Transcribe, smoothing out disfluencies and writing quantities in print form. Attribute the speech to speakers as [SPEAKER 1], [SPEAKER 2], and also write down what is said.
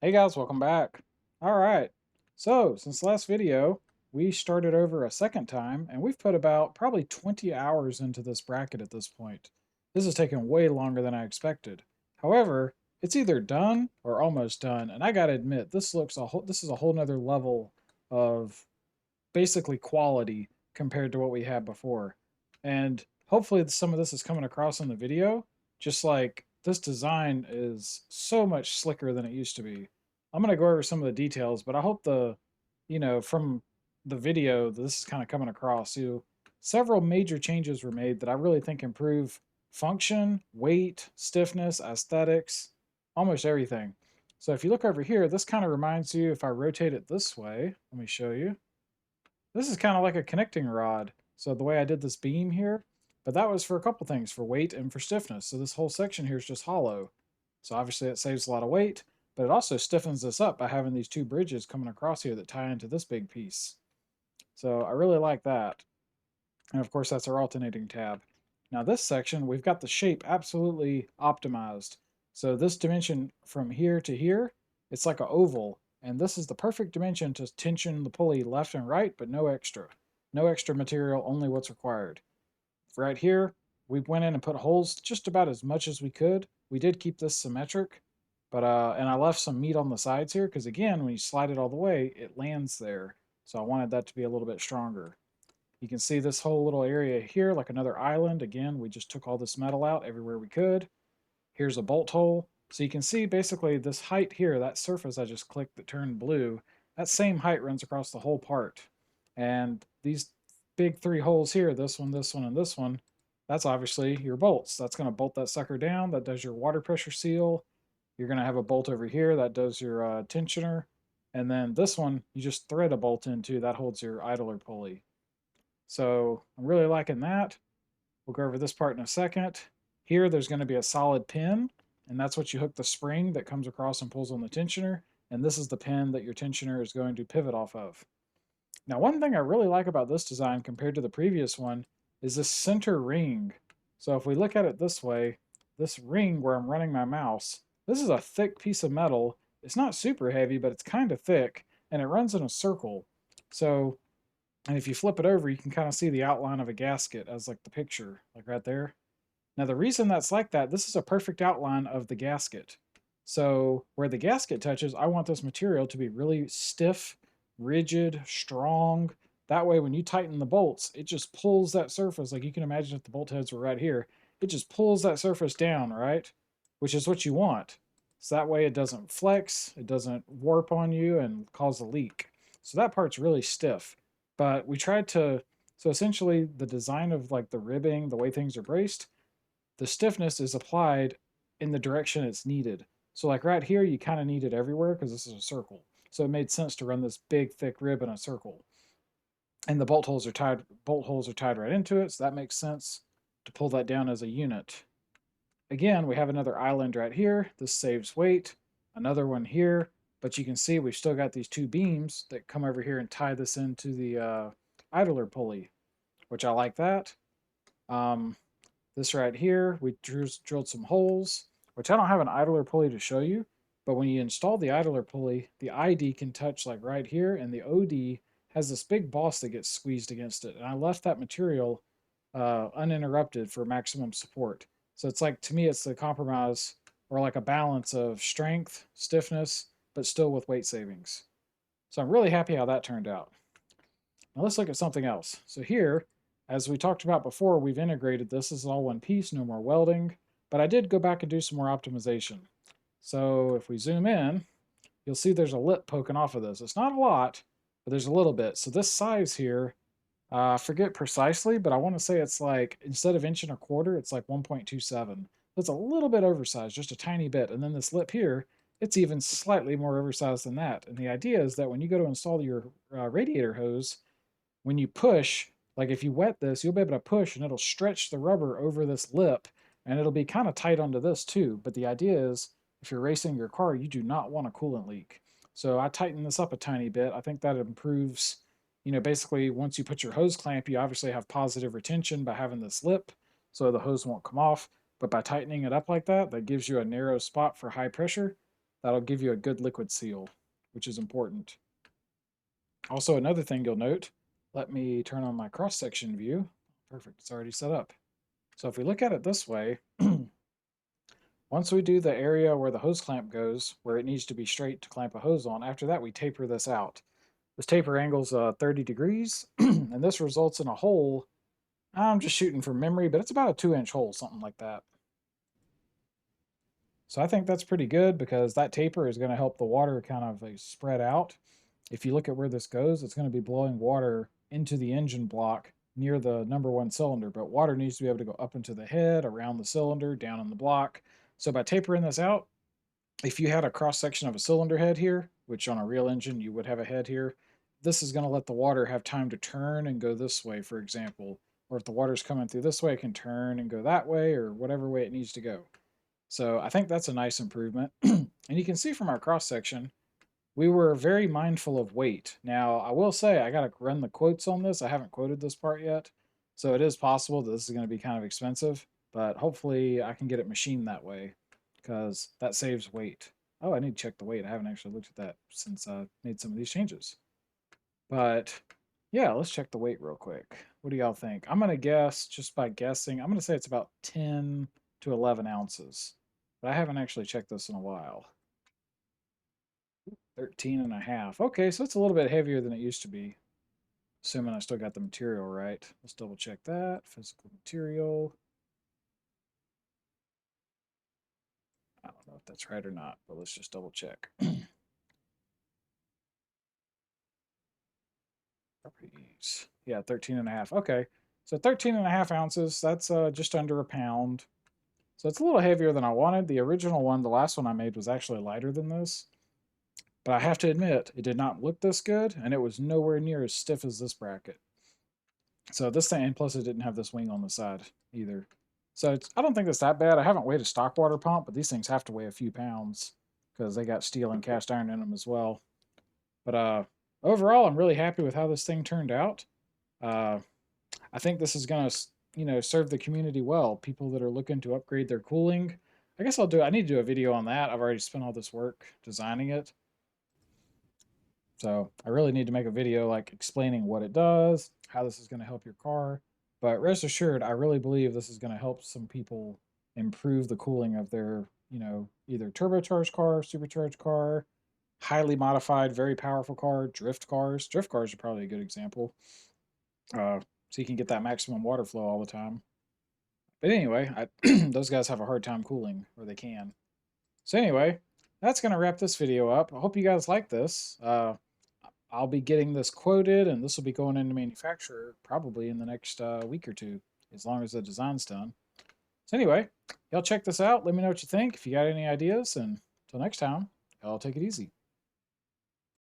[SPEAKER 1] Hey guys, welcome back. All right. So, since last video, we started over a second time and we've put about probably 20 hours into this bracket at this point. This has taken way longer than I expected. However, it's either done or almost done, and I got to admit, this is a whole nother level of basically quality compared to what we had before. And hopefully some of this is coming across in the video. Just like this design is so much slicker than it used to be. I'm going to go over some of the details, but I hope from the video, this is kind of coming across. So several major changes were made that I really think improve function, weight, stiffness, aesthetics, almost everything. So if you look over here, this kind of reminds you, if I rotate it this way, let me show you. This is kind of like a connecting rod. So the way I did this beam here, but that was for a couple things, for weight and for stiffness. So this whole section here is just hollow. So obviously it saves a lot of weight, but it also stiffens this up by having these two bridges coming across here that tie into this big piece. So I really like that. And of course that's our alternating tab. Now this section, we've got the shape absolutely optimized. So this dimension from here to here, it's like an oval. And this is the perfect dimension to tension the pulley left and right, but no extra. No extra material, only what's required. Right here, we went in and put holes just about as much as we could. We did keep this symmetric, but and I left some meat on the sides here because again, when you slide it all the way, it lands there. So I wanted that to be a little bit stronger. You can see this whole little area here, like another island. Again, we just took all this metal out everywhere we could. Here's a bolt hole. So you can see basically this height here, that surface I just clicked that turned blue, that same height runs across the whole part. And these big three holes here, this one, and this one, that's obviously your bolts. That's going to bolt that sucker down. That does your water pressure seal. You're going to have a bolt over here that does your tensioner. And then this one, you just thread a bolt into, that holds your idler pulley. So I'm really liking that. We'll go over this part in a second. Here, there's going to be a solid pin, and that's what you hook the spring that comes across and pulls on the tensioner. And this is the pin that your tensioner is going to pivot off of. Now, one thing I really like about this design compared to the previous one is this center ring. So if we look at it this way, this ring where I'm running my mouse, this is a thick piece of metal. It's not super heavy, but it's kind of thick, and it runs in a circle. So and if you flip it over, you can kind of see the outline of a gasket as like the picture, like right there. Now, the reason that's like that, this is a perfect outline of the gasket. So where the gasket touches, I want this material to be really stiff, rigid, strong. That way, when you tighten the bolts, it just pulls that surface. Like you can imagine if the bolt heads were right here, it just pulls that surface down, right? Which is what you want. So that way it doesn't flex, it doesn't warp on you and cause a leak. So that part's really stiff. But we tried to, so essentially the design of like the ribbing, the way things are braced, the stiffness is applied in the direction it's needed. So like right here, you kind of need it everywhere because this is a circle. So it made sense to run this big thick rib in a circle. And the bolt holes are tied right into it, so that makes sense to pull that down as a unit. Again, we have another island right here. This saves weight. Another one here, but you can see we've still got these two beams that come over here and tie this into the idler pulley, which I like that. Um, this right here, we drilled some holes, which I don't have an idler pulley to show you, but when you install the idler pulley, the ID can touch like right here, and the OD has this big boss that gets squeezed against it. And I left that material uninterrupted for maximum support. So it's like, to me, it's the compromise or like a balance of strength, stiffness, but still with weight savings. So I'm really happy how that turned out. Now let's look at something else. So here, as we talked about before, we've integrated this. This is all one piece, no more welding, but I did go back and do some more optimization. So if we zoom in, you'll see there's a lip poking off of this. It's not a lot, but there's a little bit. So this size here, I forget precisely, but I want to say it's like, instead of inch and a quarter, it's like 1.27. That's a little bit oversized, just a tiny bit. And then this lip here, it's even slightly more oversized than that. And the idea is that when you go to install your radiator hose, when you push, like if you wet this, you'll be able to push and it'll stretch the rubber over this lip and it'll be kind of tight onto this too. But the idea is if you're racing your car, you do not want a coolant leak. So I tightened this up a tiny bit. I think that improves, basically once you put your hose clamp, you obviously have positive retention by having this lip so the hose won't come off. But by tightening it up like that, that gives you a narrow spot for high pressure. That'll give you a good liquid seal, which is important. Also, another thing you'll note, let me turn on my cross-section view. Perfect, it's already set up. So if we look at it this way, once we do the area where the hose clamp goes, where it needs to be straight to clamp a hose on, after that we taper this out. This taper angle's 30 degrees, and this results in a hole. I'm just shooting from memory, but it's about a 2-inch hole, something like that. So I think that's pretty good because that taper is going to help the water kind of spread out. If you look at where this goes, it's going to be blowing water into the engine block near the number one cylinder, but water needs to be able to go up into the head, around the cylinder, down in the block. So by tapering this out, if you had a cross section of a cylinder head here, which on a real engine you would have a head here, this is going to let the water have time to turn and go this way, for example. Or if the water's coming through this way, it can turn and go that way or whatever way it needs to go. So I think that's a nice improvement. And you can see from our cross section, we were very mindful of weight. Now, I will say I got to run the quotes on this. I haven't quoted this part yet. So it is possible that this is going to be kind of expensive, but hopefully I can get it machined that way because that saves weight. Oh, I need to check the weight. I haven't actually looked at that since I made some of these changes. But yeah, let's check the weight real quick. What do y'all think? I'm going to guess, just by guessing, I'm going to say it's about 10 to 11 ounces. But I haven't actually checked this in a while. 13 and a half. Okay, so it's a little bit heavier than it used to be. Assuming I still got the material right. Let's double check that. Physical material. I don't know if that's right or not, but let's just double check. Properties. Yeah, 13 and a half. Okay. So 13 and a half ounces. That's just under a pound. So it's a little heavier than I wanted. The original one, the last one I made, was actually lighter than this. But I have to admit, it did not look this good, and it was nowhere near as stiff as this bracket. So this thing, and plus it didn't have this wing on the side either. So I don't think it's that bad. I haven't weighed a stock water pump, but these things have to weigh a few pounds because they got steel and cast iron in them as well. But overall, I'm really happy with how this thing turned out. Uh, I think this is going to, serve the community well. People that are looking to upgrade their cooling. I guess I need to do a video on that. I've already spent all this work designing it. So I really need to make a video like explaining what it does, how this is going to help your car. But rest assured, I really believe this is going to help some people improve the cooling of their, either turbocharged car, supercharged car, highly modified, very powerful car, drift cars. Drift cars are probably a good example. So you can get that maximum water flow all the time. But anyway, those guys have a hard time cooling, or they can. So anyway, that's going to wrap this video up. I hope you guys like this. I'll be getting this quoted, and this will be going into manufacturer probably in the next week or two, as long as the design's done. So anyway, y'all check this out. Let me know what you think. If you got any ideas, and until next time, y'all take it easy.